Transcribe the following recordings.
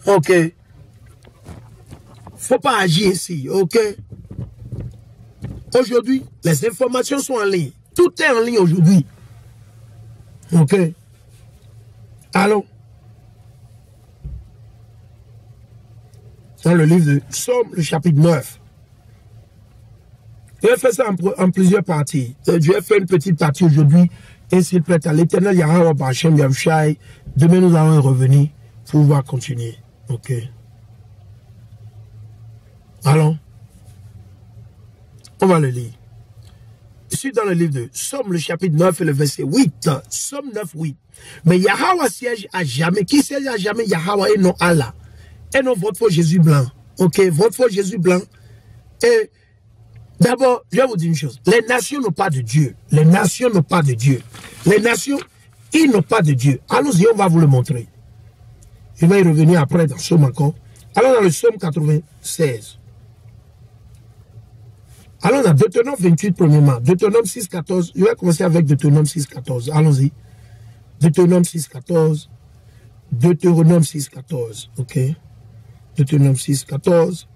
Ok. Faut pas agir ici, ok? Aujourd'hui, les informations sont en ligne. Tout est en ligne aujourd'hui. Ok? Allons. Dans le livre de Somme, le chapitre 9. Dieu fait ça en plusieurs parties. Dieu fait une petite partie aujourd'hui. Et s'il plaît à l'Éternel, Yahweh Bachem Yamshai, demain nous allons revenir pour pouvoir continuer. Ok? Allons. On va le lire. Je suis dans le livre de Somme, le chapitre 9 et le verset 8. Somme 9, 8. Mais Yahweh siège à jamais. Qui siège à jamais? Yahweh et non Allah. Et non votre faux Jésus blanc. Ok? Votre faux Jésus blanc. Et d'abord, je vais vous dire une chose. Les nations n'ont pas de Dieu. Les nations n'ont pas de Dieu. Les nations, ils n'ont pas de Dieu. Allons-y, on va vous le montrer. Je vais y revenir après dans Somme encore. Allons dans le Somme 96. Allons dans Deutéronome 28 premièrement. Deutéronome 6, 14. Je vais commencer avec Deutéronome 6, 14. Allons-y. Deutéronome 6, 14. Deutéronome 6, 14. Ok. Deutéronome 6, 14.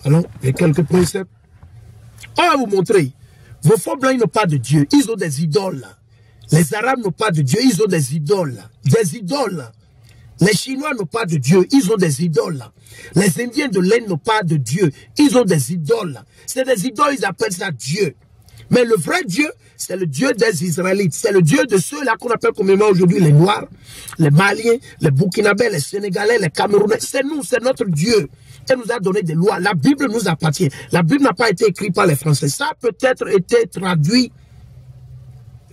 Allons, il y a quelques préceptes. On va vous montrer. Vos faux blancs, ils n'ont pas de Dieu. Ils ont des idoles. Les Arabes n'ont pas de Dieu. Ils ont des idoles. Des idoles. Les Chinois n'ont pas de Dieu. Ils ont des idoles. Les Indiens de l'Inde n'ont pas de Dieu. Ils ont des idoles. C'est des idoles, ils appellent ça Dieu. Mais le vrai Dieu, c'est le Dieu des Israélites. C'est le Dieu de ceux-là qu'on appelle communément aujourd'hui les Noirs, les Maliens, les Burkinabés, les Sénégalais, les Camerounais. C'est nous, c'est notre Dieu. Elle nous a donné des lois. La Bible nous appartient. La Bible n'a pas été écrite par les Français. Ça a peut-être été traduit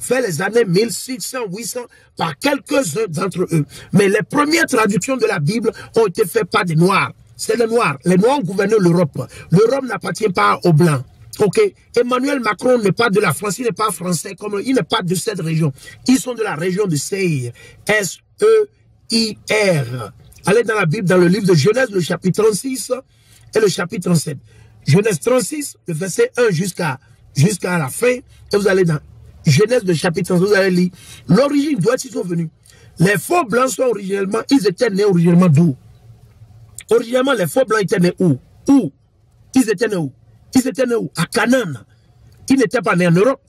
vers les années 1600, 800 par quelques-uns d'entre eux. Mais les premières traductions de la Bible ont été faites par des Noirs. C'est les Noirs. Les Noirs ont gouverné l'Europe. L'Europe n'appartient pas aux Blancs. Ok, Emmanuel Macron n'est pas de la France, il n'est pas français, comme il n'est pas de cette région. Ils sont de la région de Seir. S-E-I-R. Allez dans la Bible, dans le livre de Genèse, le chapitre 36 et le chapitre 37. Genèse 36, le verset 1 jusqu'à la fin. Et vous allez dans Genèse, le chapitre 36, vous allez lire l'origine d'où ils sont venus. Les faux blancs sont originellement, ils étaient nés originellement d'où? Originellement, les faux blancs étaient nés où? Où? Ils étaient nés où? Ils étaient nés où? À Canaan. Ils n'étaient pas nés en Europe.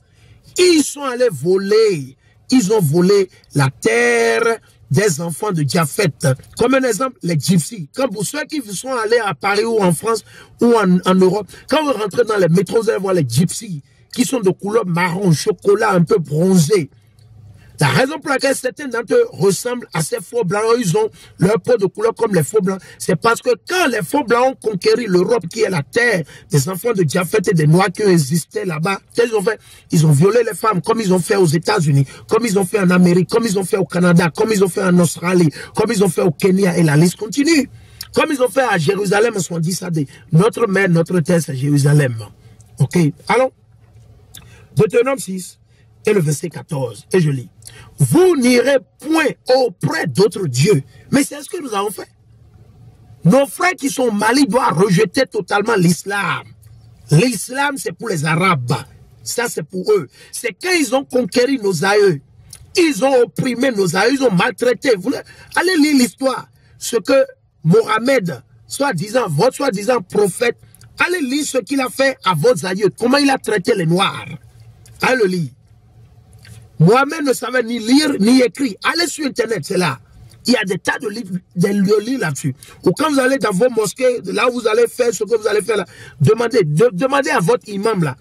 Ils sont allés voler. Ils ont volé la terre des enfants de Japhet. Comme un exemple, les gypsies. Quand pour ceux qui sont allés à Paris ou en France ou en Europe, quand vous rentrez dans les métros, vous allez voir les gypsies qui sont de couleur marron, chocolat, un peu bronzé. La raison pour laquelle certains d'entre eux ressemblent à ces faux blancs, ils ont leur peau de couleur comme les faux blancs, c'est parce que quand les faux blancs ont conquéri l'Europe, qui est la terre des enfants de Japhet et des Noirs qui existaient là-bas, qu'est-ce qu'ils ont fait? Ils ont violé les femmes, comme ils ont fait aux États-Unis, comme ils ont fait en Amérique, comme ils ont fait au Canada, comme ils ont fait en Australie, comme ils ont fait au Kenya, et la liste continue. Comme ils ont fait à Jérusalem, ils se sont dit ça, notre mère, notre terre, c'est Jérusalem. Ok, allons. Deutéronome 6 et le verset 14, et je lis. Vous n'irez point auprès d'autres dieux. Mais c'est ce que nous avons fait. Nos frères qui sont malis doivent rejeter totalement l'islam. L'islam, c'est pour les Arabes. Ça, c'est pour eux. C'est quand ils ont conquéri nos aïeux. Ils ont opprimé nos aïeux, ils ont maltraité. Vous allez lire l'histoire. Ce que Mohamed, votre soi-disant prophète, allez lire ce qu'il a fait à vos aïeux. Comment il a traité les Noirs. Allez le lire. Mohamed ne savait ni lire ni écrire. Allez sur Internet, c'est là. Il y a des tas de livres là-dessus. Ou quand vous allez dans vos mosquées, là où vous allez faire ce que vous allez faire là, demandez à votre imam là,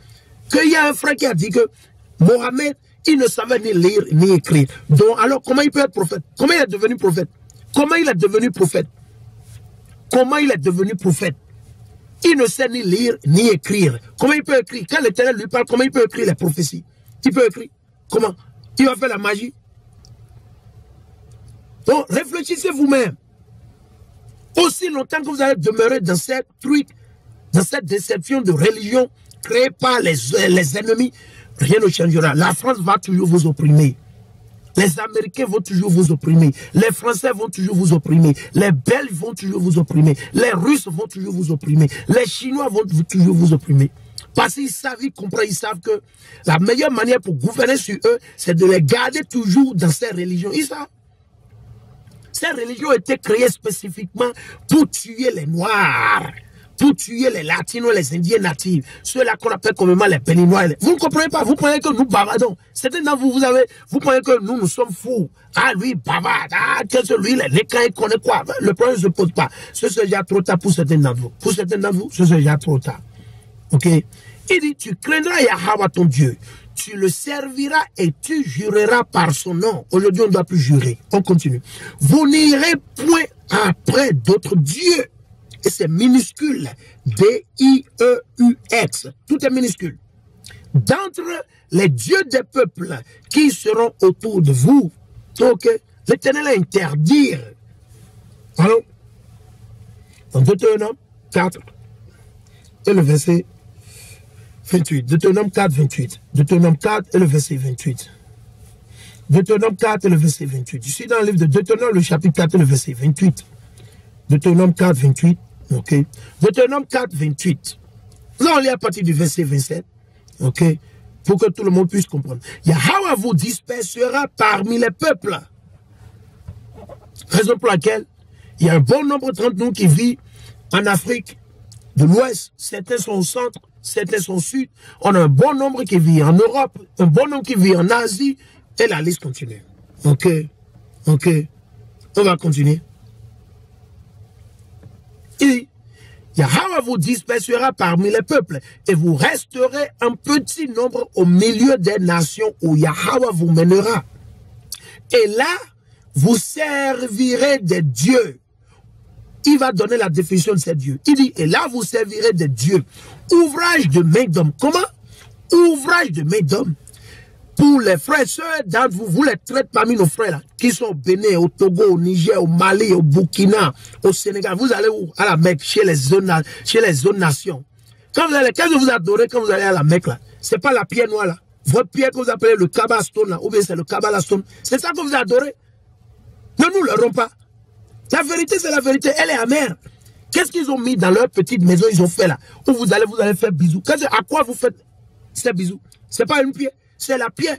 qu'il y a un frère qui a dit que Mohamed, il ne savait ni lire ni écrire. Donc, alors, comment il peut être prophète? Comment il est devenu prophète? Comment il est devenu prophète? Comment il est devenu prophète? Il ne sait ni lire ni écrire. Comment il peut écrire? Quand l'Éternel lui parle, comment il peut écrire les prophéties? Il peut écrire. Comment? Il va faire la magie? Donc, réfléchissez vous-même. Aussi longtemps que vous allez demeurer dans cette truc, dans cette déception de religion créée par les ennemis, rien ne changera. La France va toujours vous opprimer. Les Américains vont toujours vous opprimer. Les Français vont toujours vous opprimer. Les Belges vont toujours vous opprimer. Les Russes vont toujours vous opprimer. Les Chinois vont toujours vous opprimer. Parce qu'ils savent, ils comprennent, ils savent que la meilleure manière pour gouverner sur eux, c'est de les garder toujours dans ces religions. Ils savent. Ces religions ont été créées spécifiquement pour tuer les Noirs, pour tuer les Latinos, les Indiens natifs, ceux-là qu'on appelle communément les Péninois. Vous ne comprenez pas, vous croyez que nous bavardons. Certains d'entre vous, vous croyez que nous sommes fous. Ah, lui, bavarde, ah, qu'est-ce que lui, les cas, il connaît quoi. Le problème ne se pose pas. Ce serait déjà trop tard pour certains d'entre vous. Pour certains d'entre vous, ce serait déjà trop tard. Ok? Il dit, tu craindras Yahweh ton Dieu. Tu le serviras et tu jureras par son nom. Aujourd'hui, on ne doit plus jurer. On continue. Vous n'irez point après d'autres dieux. Et c'est minuscule. D-I-E-U-X. Tout est minuscule. D'entre les dieux des peuples qui seront autour de vous. Donc, l'Éternel a interdit. Alors, dans Deutéronome 4 et le verset 28. Deutéronome 4, 28. Deutéronome 4 et le verset 28. Deutéronome 4 et le verset 28. Je suis dans le livre de Deutéronome, le chapitre 4 et le verset 28. Deutéronome 4, 28. Ok. Deutéronome 4, 28. Là, on lit à partir du verset 27. Ok. Pour que tout le monde puisse comprendre. Yahweh vous dispersera parmi les peuples. Raison pour laquelle il y a un bon nombre d'entre nous qui vit en Afrique de l'Ouest. Certains sont au centre. Certains sont au sud. On a un bon nombre qui vit en Europe, un bon nombre qui vit en Asie, et la liste continue. Ok, ok, on va continuer. Et Yahweh vous dispersera parmi les peuples, et vous resterez un petit nombre au milieu des nations où Yahweh vous mènera. Et là, vous servirez des dieux. Il va donner la définition de ces dieux. Il dit, et là vous servirez des dieux. Ouvrage de main d'homme. Comment? Ouvrage de main d'homme. Pour les frères et sœurs d'entre vous, vous les traitez parmi nos frères là, qui sont au Bénin, au Togo, au Niger, au Mali, au Burkina, au Sénégal. Vous allez où? À la Mecque, chez les autres nations. Qu'est-ce que vous adorez quand vous allez à la Mecque là? C'est pas la pierre noire là. Votre pierre que vous appelez le Kaaba Stone là, ou bien c'est le Kabbalah Stone. C'est ça que vous adorez? Ne nous leurrons pas. La vérité, c'est la vérité. Elle est amère. Qu'est-ce qu'ils ont mis dans leur petite maison, ils ont fait là? Où vous allez faire bisous. À quoi vous faites ces bisous? C'est pas une pierre, c'est la pierre.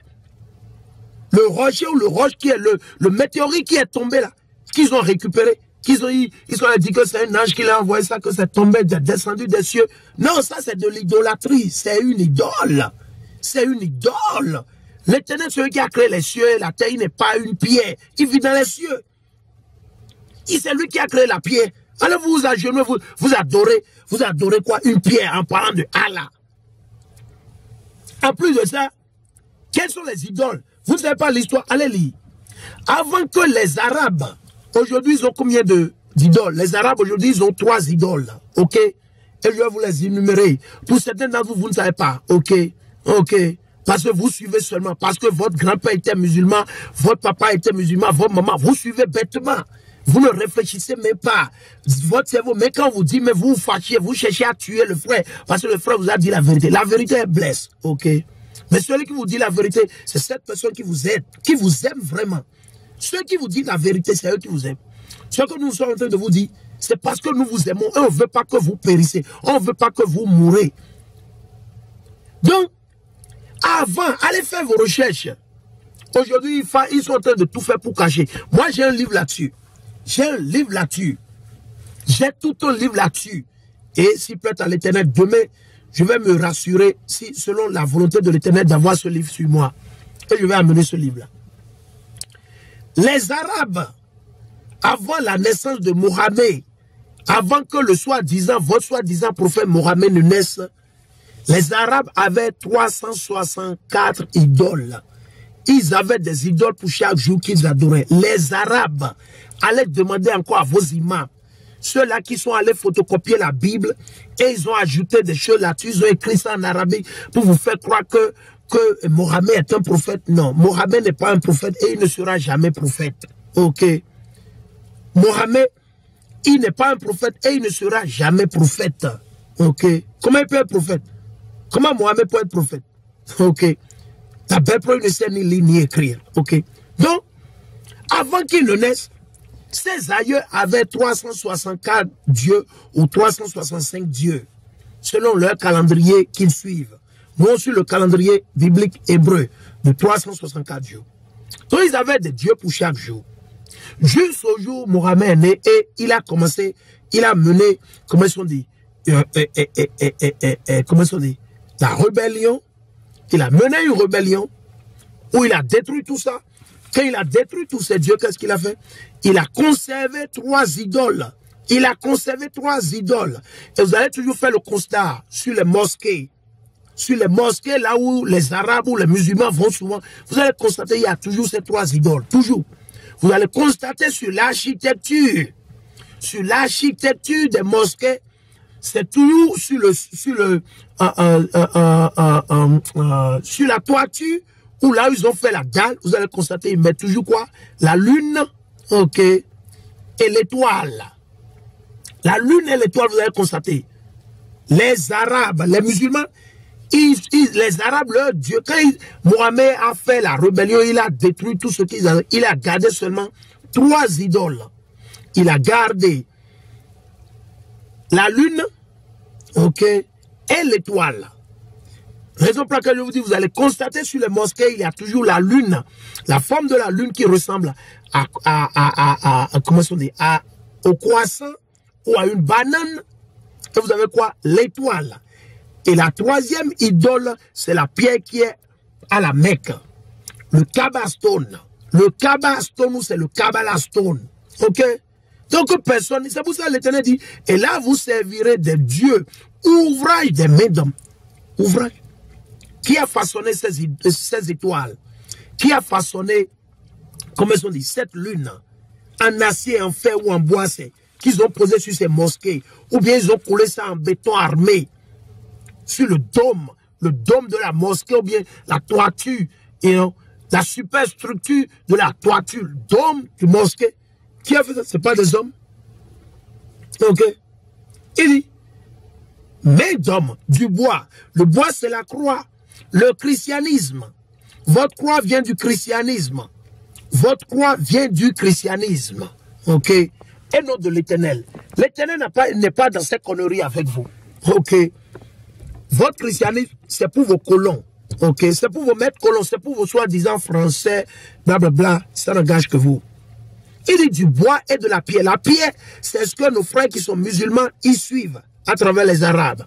Le rocher ou le roche qui est le météorite qui est tombé là, qu'ils ont récupéré. Ils ont dit que c'est un ange qui l'a envoyé ça, que c'est tombé, descendu des cieux. Non, ça c'est de l'idolâtrie. C'est une idole. C'est une idole. L'Éternel, celui qui a créé les cieux et la terre, il n'est pas une pierre. Il vit dans les cieux. C'est lui qui a créé la pierre. Alors vous vous agenouillez, vous adorez quoi? Une pierre en parlant de Allah. En plus de ça, quelles sont les idoles? Vous ne savez pas l'histoire? Allez lire. Avant que les Arabes, aujourd'hui ils ont combien d'idoles? Les Arabes aujourd'hui ils ont 3 idoles. Ok? Et je vais vous les énumérer. Pour certains d'entre vous, vous ne savez pas. Ok? Ok? Parce que vous suivez seulement. Parce que votre grand-père était musulman, votre papa était musulman, votre maman, vous suivez bêtement. Vous ne réfléchissez même pas. Votre cerveau, mais quand vous dites, mais vous vous fâchez, vous cherchez à tuer le frère, parce que le frère vous a dit la vérité. La vérité est blesse, ok? Mais celui qui vous dit la vérité, c'est cette personne qui vous aide, qui vous aime vraiment. Ceux qui vous disent la vérité, c'est eux qui vous aiment. Ce que nous sommes en train de vous dire, c'est parce que nous vous aimons et on ne veut pas que vous périssez. On ne veut pas que vous mourrez. Donc, avant, allez faire vos recherches. Aujourd'hui, ils sont en train de tout faire pour cacher. Moi, j'ai un livre là-dessus. J'ai un livre là-dessus. J'ai tout un livre là-dessus. Et s'il plaît à l'Éternel, demain, je vais me rassurer, si selon la volonté de l'Éternel, d'avoir ce livre sur moi. Et je vais amener ce livre-là. Les Arabes, avant la naissance de Mohammed, avant que le soi-disant, votre soi-disant prophète Mohammed ne naisse, les Arabes avaient 364 idoles. Ils avaient des idoles pour chaque jour qu'ils adoraient. Les Arabes allaient demander encore à vos imams, ceux-là qui sont allés photocopier la Bible, et ils ont ajouté des choses là-dessus, ils ont écrit ça en arabique pour vous faire croire que Mohammed est un prophète. Non, Mohammed n'est pas un prophète et il ne sera jamais prophète. Ok. Mohammed, il n'est pas un prophète et il ne sera jamais prophète. Ok. Comment il peut être prophète? Comment Mohammed peut être prophète? Ok. La Bible ne sait ni lire ni écrire. Ok. Donc, avant qu'il ne naisse, ses aïeux avaient 364 dieux ou 365 dieux, selon leur calendrier qu'ils suivent. Nous, on suit le calendrier biblique hébreu de 364 dieux. Donc, ils avaient des dieux pour chaque jour. Jusqu'au jour où Mohamed est né et il a commencé, il a mené, comment on dit, comment on dit, la rébellion. Il a mené une rébellion où il a détruit tout ça. Quand il a détruit tous ces dieux, qu'est-ce qu'il a fait? Il a conservé 3 idoles. Il a conservé 3 idoles. Et vous allez toujours faire le constat sur les mosquées. Sur les mosquées, là où les Arabes ou les musulmans vont souvent, vous allez constater qu'il y a toujours ces 3 idoles. Toujours. Vous allez constater sur l'architecture. Sur l'architecture des mosquées, c'est toujours sur la toiture, où là où ils ont fait la dalle, vous allez constater, ils mettent toujours quoi? La lune, ok, et l'étoile. La lune et l'étoile, vous allez constater. Les Arabes, les musulmans, les Arabes, leur Dieu, quand Mohamed a fait la rébellion, il a détruit tout ce qu'ils avaient. Il a gardé seulement 3 idoles. Il a gardé la lune, ok, et l'étoile. Raison pour laquelle je vous dis, vous allez constater sur les mosquées, il y a toujours la lune, la forme de la lune qui ressemble comment on dit, au croissant ou à une banane. Et vous avez quoi? L'étoile. Et la 3e idole, c'est la pierre qui est à la Mecque. Le Kaaba Stone. Le Kaaba Stone, c'est le Kabbalah Stone. Ok? Donc personne, c'est pour ça que l'Éternel dit, et là vous servirez des dieux, ouvrage des mains d'hommes. Ouvrage. Qui a façonné ces étoiles? Qui a façonné, comment on dit, cette lune, en acier, en fer ou en bois, qu'ils ont posé sur ces mosquées, ou bien ils ont collé ça en béton armé, sur le dôme de la mosquée, ou bien la toiture, et la superstructure de la toiture, le dôme du mosquée. Qui a fait ça? Ce n'est pas des hommes. Ok. Il dit, main d'homme, du bois. Le bois, c'est la croix. Le christianisme. Votre croix vient du christianisme. Votre croix vient du christianisme. Ok. Et non de l'Éternel. L'Éternel n'est pas dans cette connerie avec vous. Ok. Votre christianisme, c'est pour vos colons. Ok. C'est pour vos maîtres colons. C'est pour vos soi-disant français. Blablabla. Ça n'engage que vous. Il dit du bois et de la pierre. La pierre, c'est ce que nos frères qui sont musulmans, ils suivent à travers les Arabes.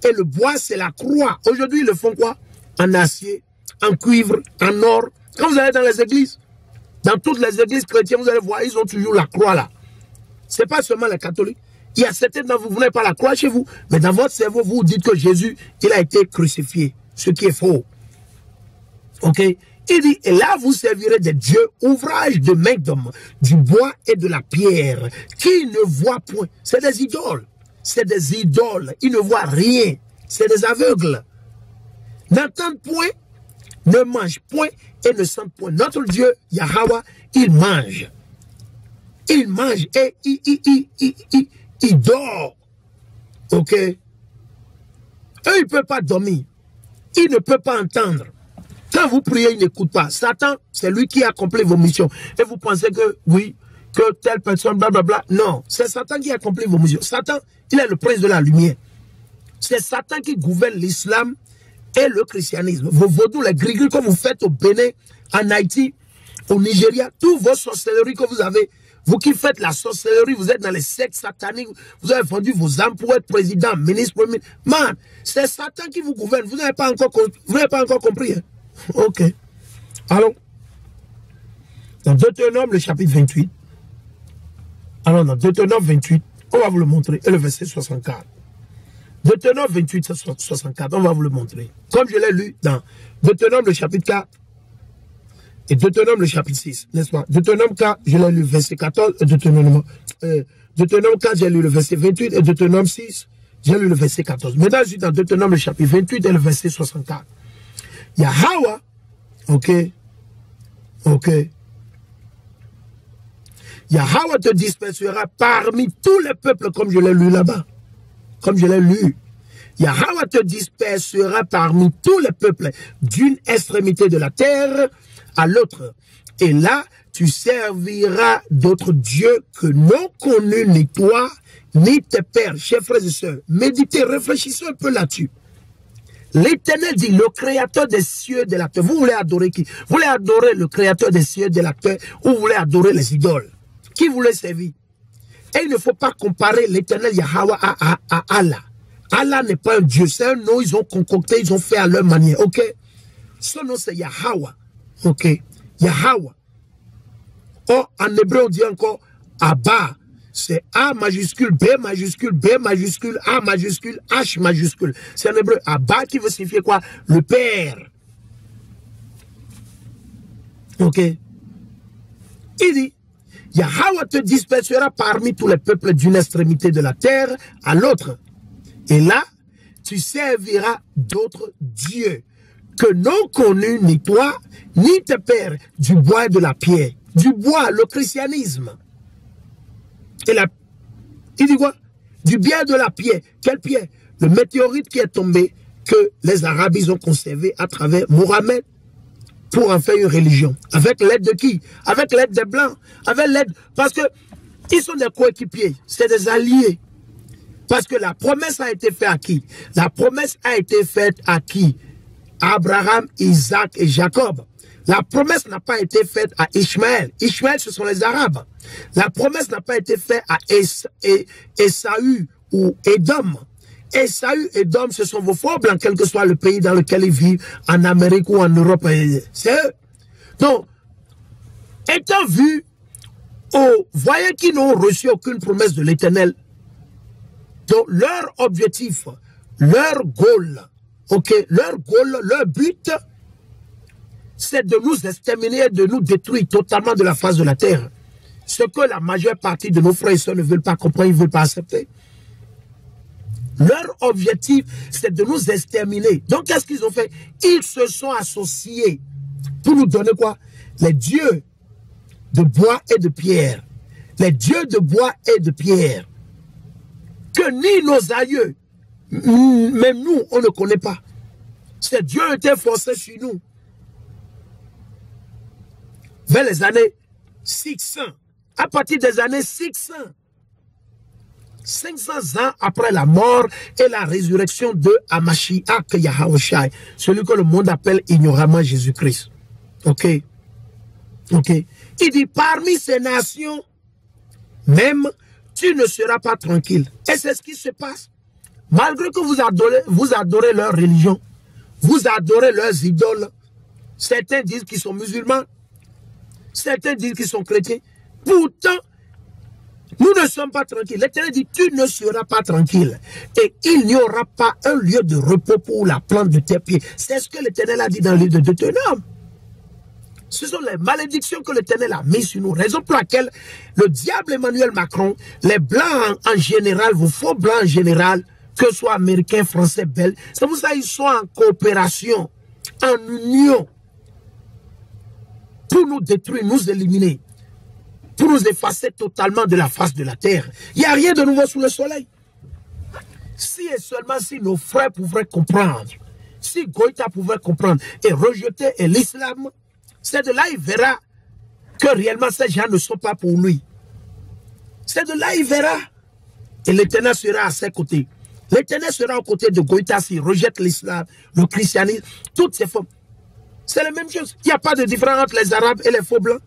Et le bois, c'est la croix. Aujourd'hui, ils le font quoi? En acier, en cuivre, en or. Quand vous allez dans les églises, dans toutes les églises chrétiennes, vous allez voir, ils ont toujours la croix là. Ce n'est pas seulement les catholiques. Il y a certains d'entre vous, vous n'avez pas la croix chez vous, mais dans votre cerveau, vous dites que Jésus, il a été crucifié. Ce qui est faux. Ok? Il dit, et là vous servirez des dieux, ouvrage de main d'homme, du bois et de la pierre, qui ne voient point. C'est des idoles. C'est des idoles. Ils ne voient rien. C'est des aveugles. N'entendent point, ne mangent point et ne sentent point. Notre Dieu, Yahweh, il mange. Il mange et il dort. Ok? Eux, ils ne peuvent pas dormir. Ils ne peuvent pas entendre. Quand vous priez, il n'écoute pas. Satan, c'est lui qui accomplit vos missions. Et vous pensez que, oui, que telle personne, blablabla. Non, c'est Satan qui accomplit vos missions. Satan, il est le prince de la lumière. C'est Satan qui gouverne l'islam et le christianisme. Vos vaudous, les gris-gris que vous faites au Bénin, en Haïti, au Nigeria, tous vos sorcelleries que vous avez, vous qui faites la sorcellerie, vous êtes dans les sectes sataniques, vous avez vendu vos âmes pour être président, ministre, premier. Man, c'est Satan qui vous gouverne. Vous n'avez pas encore compris. Hein? Ok. Allons. Dans Deutéronome, le chapitre 28. Alors, dans Deutéronome 28, on va vous le montrer. Et le verset 64. Deutéronome 28, 64, on va vous le montrer. Comme je l'ai lu dans Deutéronome, le chapitre 4. Et Deutéronome, le chapitre 6. N'est-ce pas? Deutéronome 4, je l'ai lu le verset 14. Deutéronome 4, j'ai lu le verset 28. Et Deutéronome 6, j'ai lu le verset 14. Maintenant, je suis dans Deutéronome, le chapitre 28 et le verset 64. Yahweh, ok, Yahweh te dispersera parmi tous les peuples, comme je l'ai lu là-bas, comme je l'ai lu. Yahweh te dispersera parmi tous les peuples, d'une extrémité de la terre à l'autre. Et là, tu serviras d'autres dieux que n'ont connus ni toi, ni tes pères. Chers frères et sœurs, méditez, réfléchissez un peu là-dessus. L'Éternel dit, le créateur des cieux et de la terre. Vous voulez adorer qui? Vous voulez adorer le créateur des cieux et de la terre ou vous voulez adorer les idoles? Qui voulait servir? Et il ne faut pas comparer l'Éternel Yahweh à Allah. Allah n'est pas un Dieu, c'est un nom, ils ont concocté, ils ont fait à leur manière, ok? Son nom c'est Yahweh, ok? Yahweh. Or, en hébreu, on dit encore Abba. C'est A majuscule, B majuscule, B majuscule, A majuscule, H majuscule. C'est en hébreu Abba qui veut signifier quoi? Le Père. Ok? Il dit, Yahweh te dispersera parmi tous les peuples d'une extrémité de la terre à l'autre. Et là, tu serviras d'autres dieux que n'ont connu ni toi, ni tes pères, du bois et de la pierre. Du bois, le christianisme. Et il dit quoi? Du bien de la pierre. Quelle pierre? Le météorite qui est tombé, que les Arabes ils ont conservé à travers Mohammed pour en faire une religion. Avec l'aide de qui? Avec l'aide des Blancs. Avec l'aide... Parce que ils sont des coéquipiers. C'est des alliés. Parce que la promesse a été faite à qui? La promesse a été faite à qui? Abraham, Isaac et Jacob. La promesse n'a pas été faite à Ishmaël. Ishmaël, ce sont les Arabes. La promesse n'a pas été faite à Esaü ou Édom. Esaü et Édom, ce sont vos frères blancs, quel que soit le pays dans lequel ils vivent, en Amérique ou en Europe. C'est eux. Donc, étant vu, voyez qu'ils n'ont reçu aucune promesse de l'Éternel. Donc, leur objectif, leur goal, ok, leur goal, leur but, c'est de nous exterminer, de nous détruire totalement de la face de la terre. Ce que la majeure partie de nos frères et sœurs ne veulent pas comprendre, ils ne veulent pas accepter. Leur objectif, c'est de nous exterminer. Donc, qu'est-ce qu'ils ont fait? Ils se sont associés pour nous donner quoi? Les dieux de bois et de pierre. Les dieux de bois et de pierre. Que ni nos aïeux, même nous, on ne connaît pas. Ces dieux étaient forcés sur nous. Vers les années 600, à partir des années 600, 500 ans après la mort et la résurrection de Hamashiach Yahawashi, celui que le monde appelle ignoramment Jésus-Christ. Ok? Ok? Il dit, parmi ces nations, même, tu ne seras pas tranquille. Et c'est ce qui se passe. Malgré que vous adorez leur religion, vous adorez leurs idoles, certains disent qu'ils sont musulmans, certains disent qu'ils sont chrétiens. Pourtant, nous ne sommes pas tranquilles. L'Éternel dit, tu ne seras pas tranquille. Et il n'y aura pas un lieu de repos pour la plante de tes pieds. C'est ce que l'Éternel a dit dans le livre de Deutéronome. Ce sont les malédictions que l'Éternel a mises sur nous. Raison pour laquelle le diable Emmanuel Macron, les blancs en général, vos faux blancs en général, que ce soit américains, français, belges, c'est pour ça qu'ils sont en coopération, en union, pour nous détruire, nous éliminer, pour nous effacer totalement de la face de la terre. Il n'y a rien de nouveau sous le soleil. Si et seulement si nos frères pouvaient comprendre, si Goïta pouvait comprendre et rejeter l'islam, c'est de là il verra que réellement ces gens ne sont pas pour lui. C'est de là il verra. Et l'Éternel sera à ses côtés. L'Éternel sera aux côtés de Goïta s'il rejette l'islam, le christianisme, toutes ces formes. C'est la même chose. Il n'y a pas de différence entre les Arabes et les faux blancs.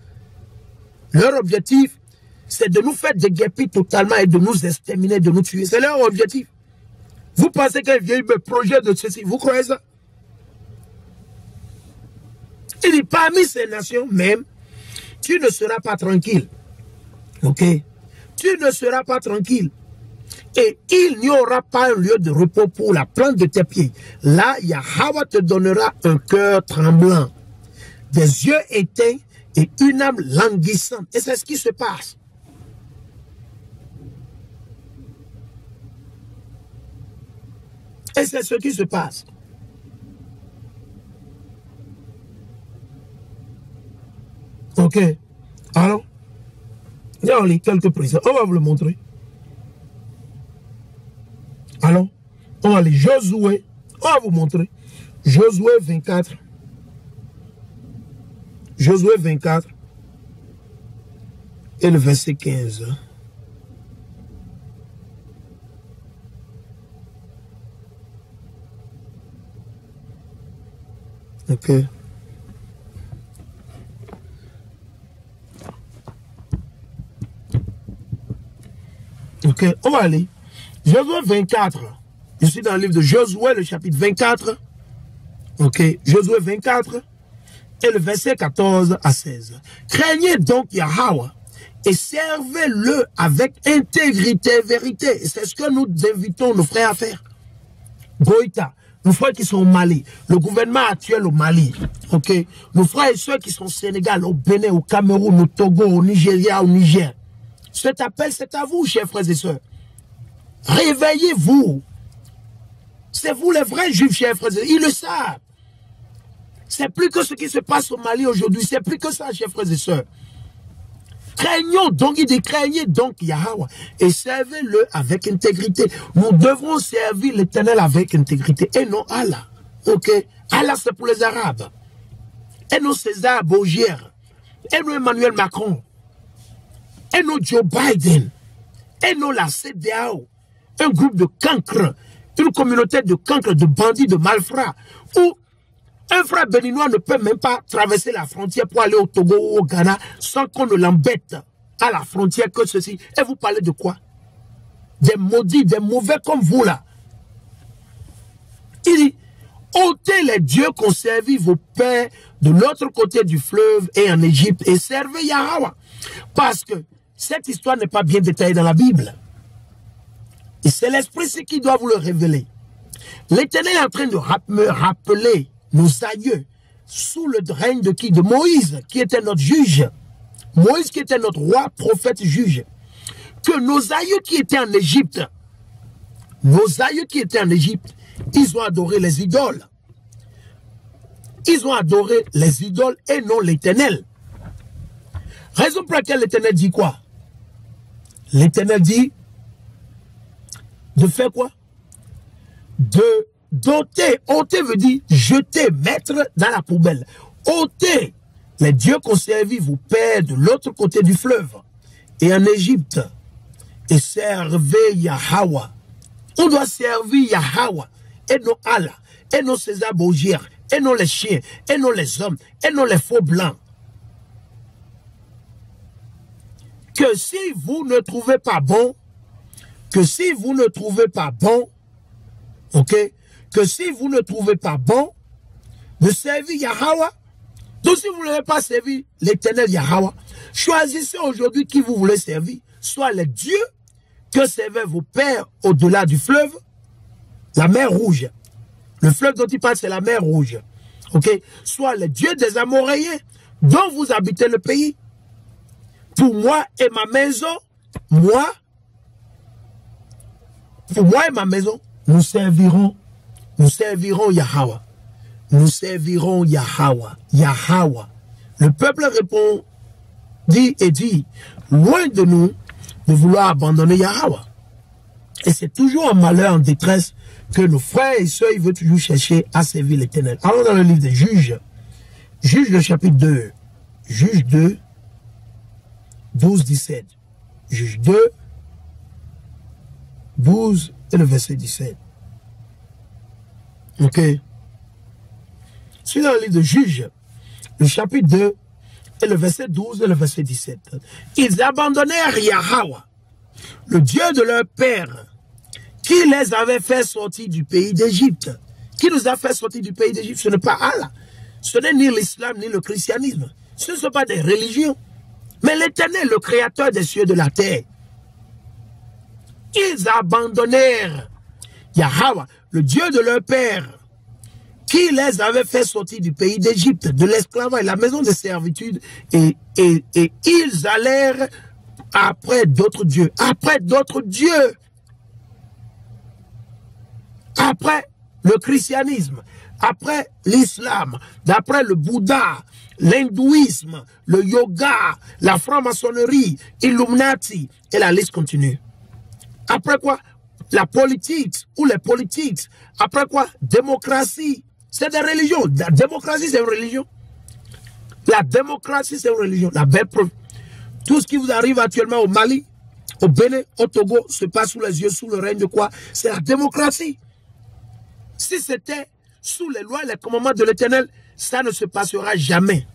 Leur objectif, c'est de nous faire déguerpir totalement et de nous exterminer, de nous tuer. C'est leur objectif. Vous pensez qu'un vieil projet de ceci, vous croyez ça? Il dit, parmi ces nations même, tu ne seras pas tranquille. Ok? Tu ne seras pas tranquille. Et il n'y aura pas un lieu de repos pour la plante de tes pieds. Là, Yahweh te donnera un cœur tremblant, des yeux éteints et une âme languissante. Et c'est ce qui se passe. Et c'est ce qui se passe. Ok. Alors, il y a quelques prisons. On va vous le montrer. Alors, on va aller Josué. On va vous montrer. Josué 24. Josué 24. Et le verset 15. Ok. Ok, on va aller. Josué 24. Je suis dans le livre de Josué, le chapitre 24. Ok, Josué 24 et le verset 14 à 16. Craignez donc Yahweh et servez-le avec intégrité et vérité. C'est ce que nous invitons nos frères à faire. Goïta, nos frères qui sont au Mali, le gouvernement actuel au Mali, ok, nos frères et ceux qui sont au Sénégal, au Bénin, au Cameroun, au Togo, au Nigeria, au Niger. Cet appel, c'est à vous, chers frères et sœurs. Réveillez-vous. C'est vous les vrais juifs, chers frères et sœurs. Ils le savent. C'est plus que ce qui se passe au Mali aujourd'hui. C'est plus que ça, chers frères et sœurs. Craignons donc, il dit, craignez donc Yahweh et servez-le avec intégrité. Nous devrons servir l'Éternel avec intégrité et non Allah. Ok? Allah, c'est pour les Arabes. Et non César Borgière. Et non Emmanuel Macron. Et non Joe Biden. Et non la CEDEAO. Un groupe de cancres. Une communauté de cancres, de bandits, de malfrats. Où un frère béninois ne peut même pas traverser la frontière pour aller au Togo ou au Ghana sans qu'on ne l'embête à la frontière que ceci. Et vous parlez de quoi? Des maudits, des mauvais comme vous là. Il dit, ôtez les dieux qu'ont servi vos pères de l'autre côté du fleuve et en Égypte et servez Yahweh. Parce que cette histoire n'est pas bien détaillée dans la Bible. Et c'est l'Esprit qui doit vous le révéler. L'Éternel est en train de me rappeler nos aïeux, sous le règne de qui? De Moïse, qui était notre juge. Moïse qui était notre roi, prophète, juge. Que nos aïeux qui étaient en Égypte, ils ont adoré les idoles. Ils ont adoré les idoles et non l'Éternel. Raison pour laquelle l'Éternel dit quoi? L'Éternel dit de faire quoi? D'ôter, ôter veut dire jeter, mettre dans la poubelle. Ôter les dieux qu'ont servi vos pères de l'autre côté du fleuve et en Égypte et servez Yahweh. On doit servir Yahweh et non Allah, et non César Borgière, et non les chiens, et non les hommes, et non les faux blancs. Que si vous ne trouvez pas bon, ok, que si vous ne trouvez pas bon de servir Yahweh, donc si vous n'avez pas servi l'Éternel Yahweh, choisissez aujourd'hui qui vous voulez servir, soit les dieux que servaient vos pères au-delà du fleuve, la mer Rouge. Le fleuve dont il parle, c'est la mer Rouge. Ok, soit les dieux des Amoréens dont vous habitez le pays. Pour moi et ma maison, nous servirons Yahweh. Nous servirons Yahweh. Yahweh. Le peuple répond, dit, loin de nous de vouloir abandonner Yahweh. Et c'est toujours un malheur, en détresse, que nos frères et sœurs, ils veulent toujours chercher à servir l'Éternel. Allons dans le livre des Juges. Juges, le chapitre 2. Juges 2, 12, 17. Juges 2, 12 et le verset 17. Ok. C'est dans le livre de Juges, le chapitre 2 et le verset 12 et le verset 17. Ils abandonnèrent Yahweh, le Dieu de leur père, qui les avait fait sortir du pays d'Égypte. Qui nous a fait sortir du pays d'Égypte? Ce n'est pas Allah. Ce n'est ni l'islam ni le christianisme. Ce ne sont pas des religions. Mais l'Éternel, le créateur des cieux et de la terre. Ils abandonnèrent Yahweh, le Dieu de leur père, qui les avait fait sortir du pays d'Égypte, de l'esclavage, la maison de servitude, et ils allèrent après d'autres dieux, après le christianisme, après l'islam, d'après le Bouddha, l'hindouisme, le yoga, la franc-maçonnerie, Illuminati, et la liste continue. Après quoi? La politique ou les politiques. Après quoi? Démocratie. C'est des religions. La démocratie, c'est une religion. La démocratie, c'est une religion. La belle preuve. Tout ce qui vous arrive actuellement au Mali, au Bénin, au Togo, se passe sous les yeux, sous le règne de quoi? C'est la démocratie. Si c'était sous les lois et les commandements de l'Éternel, ça ne se passera jamais.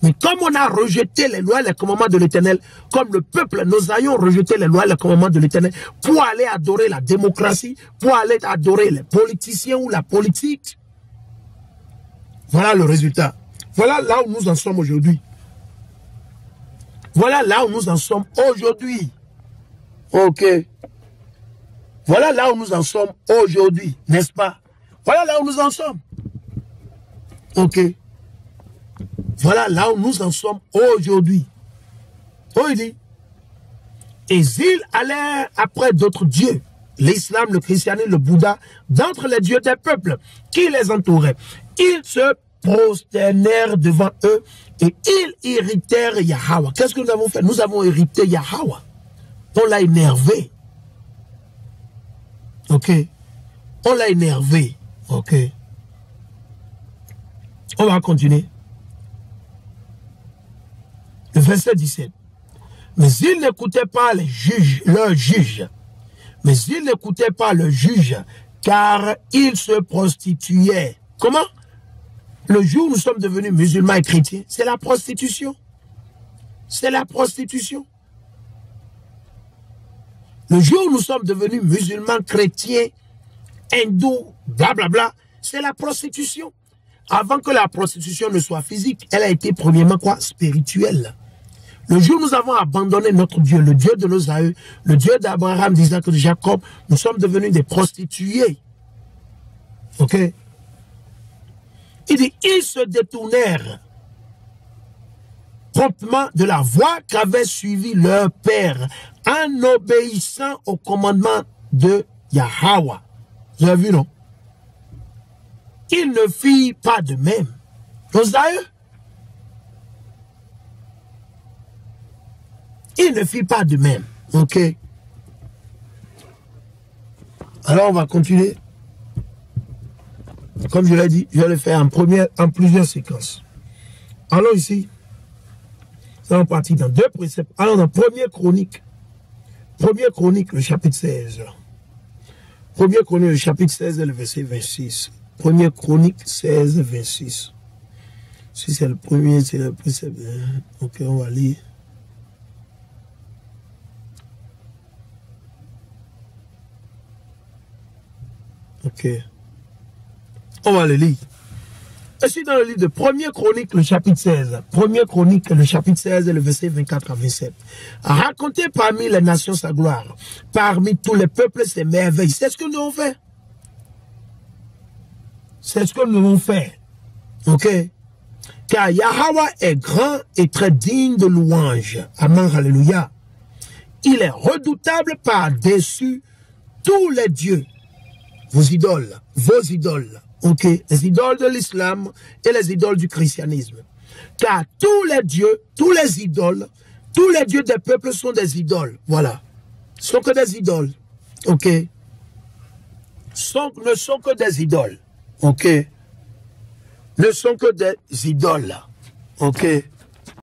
Mais comme on a rejeté les lois et les commandements de l'Éternel, comme le peuple, nous ayons rejeté les lois et les commandements de l'Éternel pour aller adorer la démocratie, pour aller adorer les politiciens ou la politique. Voilà le résultat. Voilà là où nous en sommes aujourd'hui. Voilà là où nous en sommes aujourd'hui. Ok. Voilà là où nous en sommes aujourd'hui, n'est-ce pas? Voilà là où nous en sommes. Ok. Voilà là où nous en sommes aujourd'hui. Oh, il dit, et ils allèrent après d'autres dieux, l'islam, le christianisme, le Bouddha, d'entre les dieux des peuples qui les entouraient. Ils se prosternèrent devant eux et ils héritèrent Yahweh. Qu'est-ce que nous avons fait? Nous avons hérité Yahweh. On l'a énervé. Ok. On l'a énervé. Ok. On va continuer. Le verset 17. Mais ils n'écoutaient pas les juges, leurs juges. Mais ils n'écoutaient pas le juge, car ils se prostituaient. Comment? Le jour où nous sommes devenus musulmans et chrétiens, c'est la prostitution. C'est la prostitution. Le jour où nous sommes devenus musulmans, chrétiens, hindous, blablabla, c'est la prostitution. Avant que la prostitution ne soit physique, elle a été premièrement quoi? Spirituelle. Le jour où nous avons abandonné notre Dieu, le Dieu de nos aïeux, le Dieu d'Abraham, d'Isaac et de Jacob, nous sommes devenus des prostituées. Ok? Il dit, ils se détournèrent promptement de la voie qu'avait suivi leur père en obéissant au commandement de Yahweh. Vous avez vu, non? Ils ne firent pas de même. Nos aïeux, ils ne firent pas de même. Ok? Alors on va continuer. Comme je l'ai dit, je vais le faire en plusieurs séquences. Allons ici. Nous allons partir dans deux préceptes. Alors dans Première Chronique, le chapitre 16. Première Chronique, le chapitre 16 et le verset 26. Première Chronique 16, 26. Si c'est le premier, c'est le précepte. Ok, on va lire. Ok. On va le lire. Je suis dans le livre de Première Chronique, le chapitre 16. Première Chronique, le chapitre 16 et le verset 24 à 27. Racontez parmi les nations sa gloire, parmi tous les peuples ses merveilles. C'est ce que nous avons fait. C'est ce que nous avons fait. Ok? Car Yahweh est grand et très digne de louange. Amen, alléluia. Il est redoutable par-dessus tous les dieux. Vos idoles. Ok, les idoles de l'islam et les idoles du christianisme. Car tous les dieux, tous les idoles, tous les dieux des peuples sont des idoles. Voilà. Ce sont que des idoles. Ok. Ne sont que des idoles. Ok. Ne sont que des idoles. Ok.